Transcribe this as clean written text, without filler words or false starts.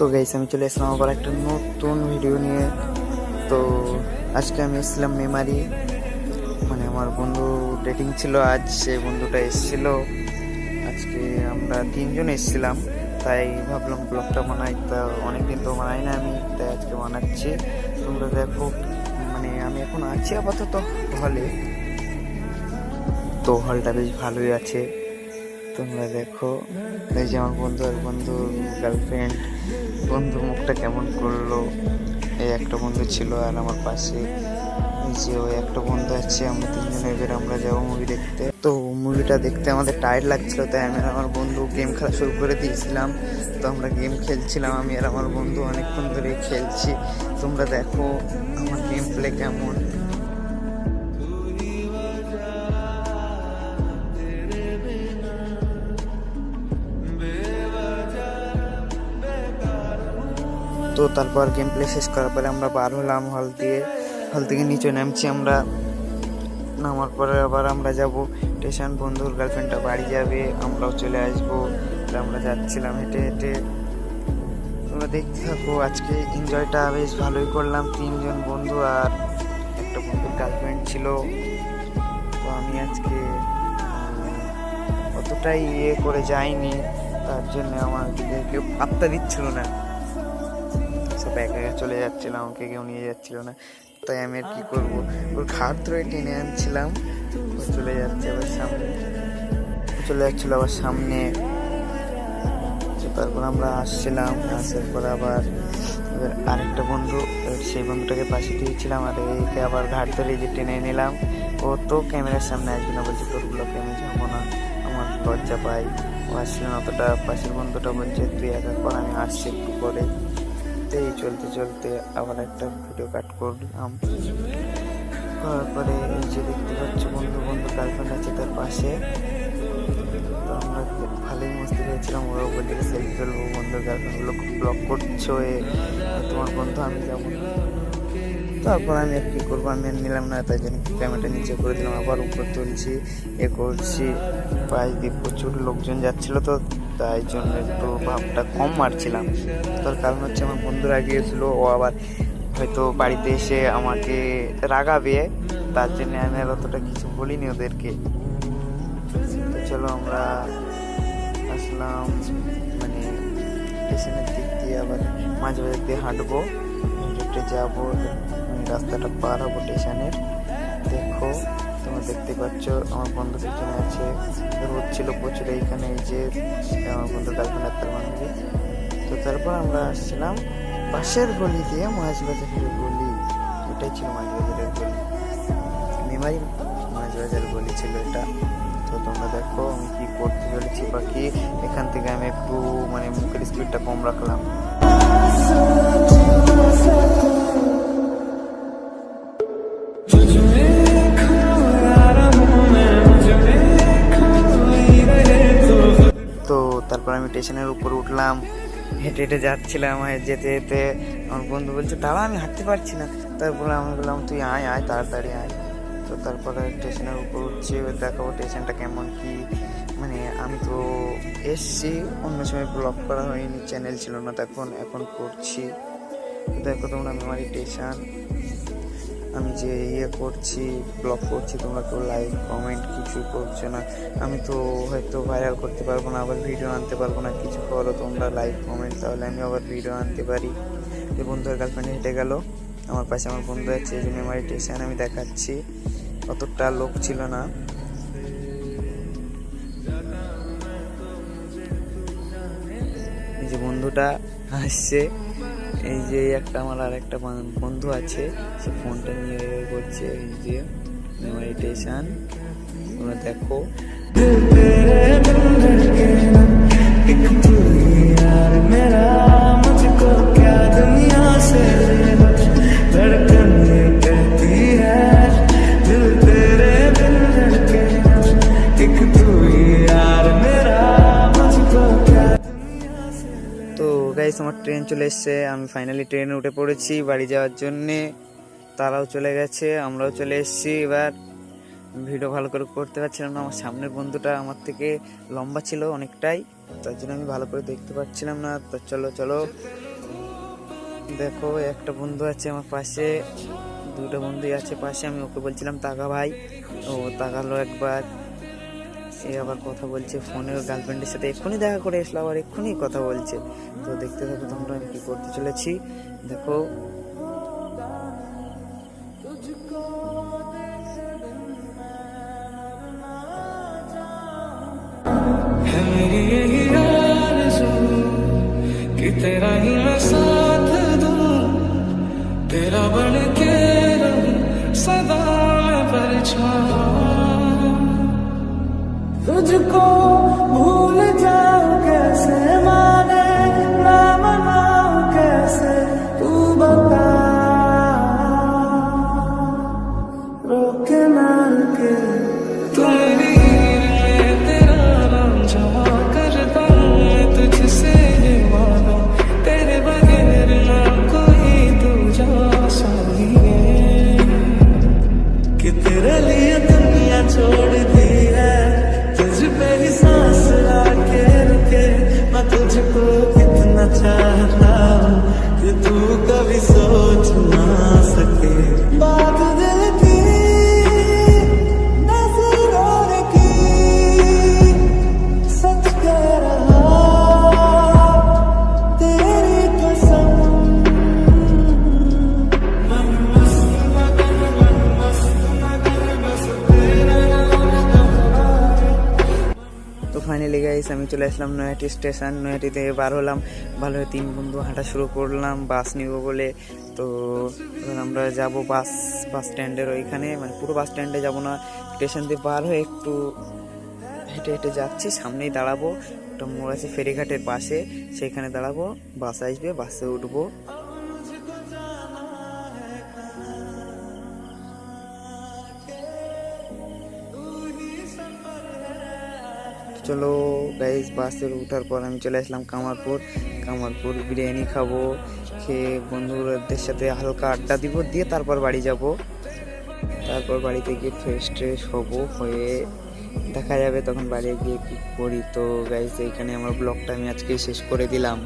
তো গাইস আমি চলে এসলাম আবার একটা নতুন ভিডিও নিয়ে। তো আজকে আমি এসেছিলাম মেমারি, মানে আমার বন্ধু ডেটিং ছিল আজ, সেই বন্ধুটা এসেছিল। আজকে আমরা তিনজন এসেছিলাম, তাই ভাবলাম ব্লগটা বানাই। তা অনেকদিন তো বানাই না আমি, তাই আজকে বানাচ্ছি। তোমরা দেখো, মানে আমি এখন আছি আপাতত হলে। তো হলটা বেশ ভালোই আছে, তোমরা দেখো। এই যে আমার বন্ধু আর বন্ধুর গার্লফ্রেন্ড, বন্ধুর মুখটা কেমন করলো। এই একটা বন্ধু ছিল আর আমার পাশে এই যে ওই একটা বন্ধু আছে। আমরা তিনজনে এবার আমরা যাবো মুভি দেখতে। তো মুভিটা দেখতে আমাদের টায়ার্ড লাগছিল, তাই আমি আর আমার বন্ধু গেম খেলা শুরু করে দিয়েছিলাম। তো আমরা গেম খেলছিলাম, আমি আর আমার বন্ধু অনেকক্ষণ ধরে খেলছি। তোমরা দেখো আমার গেম প্লে কেমন। তো তারপর গেম প্লে শেষ করার পরে আমরা বার হলাম হল থেকে নিচে নামছি আমরা। নামার পরে আবার আমরা যাব স্টেশন, বন্ধুর গার্লফ্রেন্ডটা বাড়ি যাবে, আমরাও চলে আসবো। আমরা যাচ্ছিলাম হেঁটে হেঁটে। তোমরা দেখতে থাকো, আজকে এনজয়টা বেশ ভালোই করলাম। তিনজন বন্ধু আর একটা বন্ধুর গার্লফ্রেন্ড ছিল। তো আমি আজকে অতটাই করে যাইনি, তার জন্য আমার কেউ পাত্তা দিচ্ছিল না। সব একা একা চলে যাচ্ছিলাম, আমাকে কেউ নিয়ে যাচ্ছিল না। তাই আমি আর কি করবো, ওর ঘাট ধরে টেনে আনছিলাম। ও চলে যাচ্ছে আবার সামনে, চলে যাচ্ছিলো আবার সামনে। তারপর আমরা আসছিলাম, আসার পর আবার আরেকটা বন্ধু, সেই বন্ধুটাকে পাশে দিয়েছিলাম আর একে আবার ঘাট ধরে যে টেনে নিলাম। ও তো ক্যামেরার সামনে আসবে না, বলছে তোর ব্লগে আমি যাবো না, আমার লজ্জা পাই। ও আসছিল না অতটা। পাশের বন্ধুটা বলছে তুই একা কর, আমি আসছি একটু পরে। এই চলতে চলতে আবার একটা ভিডিও কাট করলাম। করার পরে এই যে দেখতে পাচ্ছ বন্ধু গার্লফ্রেন্ড আছে তার পাশে। তো আমরা ভালোই মস্তি করেছিলাম, ওরাও বলছিল সেলফি তুলবো, বন্ধুর গার্লফ্রেন্ডগুলো খুব ব্লগ করছো, তোমার বন্ধু আমি যাবো না। তারপর আমি আর কি করবো, আমি আর নিলাম না, তাই জন্য ক্যামেরাটা নিচে করে দিলাম। আবার উপর তুলছি, করছি। পাশ দিয়ে প্রচুর লোকজন যাচ্ছিল, তো তাই জন্য একটু ভাবটা কম মারছিলাম। তার কারণ হচ্ছে আমার বন্ধুরা গিয়েছিল, ও আবার হয়তো বাড়িতে এসে আমাকে রাগাবে, তার জন্য আমি আর অতটা কিছু বলিনি ওদেরকে। তো চলো আমরা আসলাম, মানে স্টেশনের দিক দিয়ে আবার মাঝে মাঝে দিয়ে হাঁটবো, হেঁটে যাবো, রাস্তাটা পার হবো স্টেশনের। দেখো তোমরা দেখতে পাচ্ছ আমার বন্ধু পিছনে আছে। রোদ ছিল প্রচুর এইখানে, এই যে আমার বন্ধু গার্লফ্রেন্ড আর তার বান্ধবী। তো তারপর আমরা আসছিলাম পাশের গলি দিয়ে, মাঝবাজারের গলি। এটাই ছিল মাঝবাজারের গলি, মেমারি মাঝবাজার গলি ছিল এটা। তো তোমরা দেখো আমি কি করতে চলেছি বা কি। এখান থেকে আমি একটু মানে মুখের স্পিডটা কম রাখলাম। তো তারপর আমি স্টেশনের উপরে উঠলাম, হেঁটে হেঁটে যাচ্ছিলাম। যেতে যেতে আমার বন্ধু বলছে দাঁড়া, আমি হাঁটতে পারছি না। তারপরে আমি বললাম তুই আয় আয় তাড়াতাড়ি আয়। তো তারপরে স্টেশনের উপর উঠছি, দেখাবো স্টেশনটা কেমন কি। মানে আমি তো এসছি, অন্য সময় ব্লগ করা হয়নি, চ্যানেল ছিল না তখন, এখন করছি। দেখো তোমরা মেমারি স্টেশন, আমি যে করছি, ব্লগ করছি, তোমরা কেউ লাইক কমেন্ট কিছু করছো না। আমি তো হয়তো ভাইরাল করতে পারবো না, আবার ভিডিও আনতে পারবো না। কিছু করো তোমরা লাইক কমেন্ট, তাহলে আমি আবার ভিডিও আনতে পারি। যে বন্ধুর গার্লফ্রেন্ড হেঁটে গেল, আমার পাশে আমার বন্ধু আছে। এই যে মেমারি স্টেশন আমি দেখাচ্ছি, অতটা লোক ছিল না। এই যে বন্ধুটা আসছে, এই যে একটা আমার আর একটা বন্ধু আছে, সে ফোনটা নিয়ে করছে। এই যে মেমারি স্টেশন তোমরা দেখো। তো গাইস আমার ট্রেন চলে এসছে, আমি ফাইনালি ট্রেনে উঠে পড়েছি বাড়ি যাওয়ার জন্যে। তারাও চলে গেছে, আমরাও চলে এসেছি। এবার ভিডিও ভালো করে করতে পারছিলাম না, আমার সামনের বন্ধুটা আমার থেকে লম্বা ছিল অনেকটাই, তার জন্য আমি ভালো করে দেখতে পাচ্ছিলাম না। তো চলো দেখো একটা বন্ধু আছে আমার পাশে, দুটো বন্ধুই আছে পাশে। আমি ওকে বলছিলাম তাকা ভাই, ও তাকালো একবার। সে আবার কথা বলছে ফোনে ওর গার্লফ্রেন্ডের সাথে, এক্ষুনি দেখা করে এসলো, আবার এক্ষুনি কথা বলছে। তো দেখতে থাকো তোমরা আমি কি করতে চলেছি। দেখো है मेरी यही आरज़ू कि तेरा ही मैं साथ दूं, तेरा बन के रहूं सदा मैं परछाई। तुझको भूल जाऊं कैसे, माने ना मनाऊं कैसे, तू बता, रोके ना के। तू मेरी हीर में तेरा नाम जमा कर पाऊं मैं तुझसे ये वादा, तेरे बगैर ना कोई दूजा साहिए, कि तेरे लिए दुनिया छोड़ दी है, तुझ पे ही सांस आके रुके। मैं तुझको कितना चाहता हूँ कि तू कभी सोच ना सके। बात दिल की नजरों की सच कह रहा, तेरी कसम। मन मस्त मगन, मन मस्त मगन, बस तेरा नाम हमारा। তো ফাইনালি গাইস আমি চলে আসলাম নয়াটি স্টেশন। নয়াটি থেকে বার হলাম, ভালো হয়ে তিন বন্ধু হাঁটা শুরু করলাম বাস নিব বলে। তো এবার আমরা যাব বাস স্ট্যান্ডের ওইখানে, মানে পুরো বাস স্ট্যান্ডে যাব না, স্টেশন দিয়ে বার হয়ে একটু হেঁটে হেঁটে যাচ্ছি, সামনেই দাঁড়াবো, একটা মোড় আছে ফেরিঘাটের পাশে, সেইখানে দাঁড়াবো, বাস আসবে, বাসে উঠবো। চলো গাইস, বাসে ওঠার পর আমি চলে আসলাম কামারপুর বিরিয়ানি খাবো, খেয়ে বন্ধুদের সাথে হালকা আড্ডা দিব, দিয়ে তারপর বাড়ি যাব। তারপর বাড়িতে গিয়ে ফ্রেশ ট্রেশ হবো, হয়ে দেখা যাবে তখন বাড়ি গিয়ে কি করি। তো গাইস এইখানে আমার ব্লগটা আমি আজকে শেষ করে দিলাম।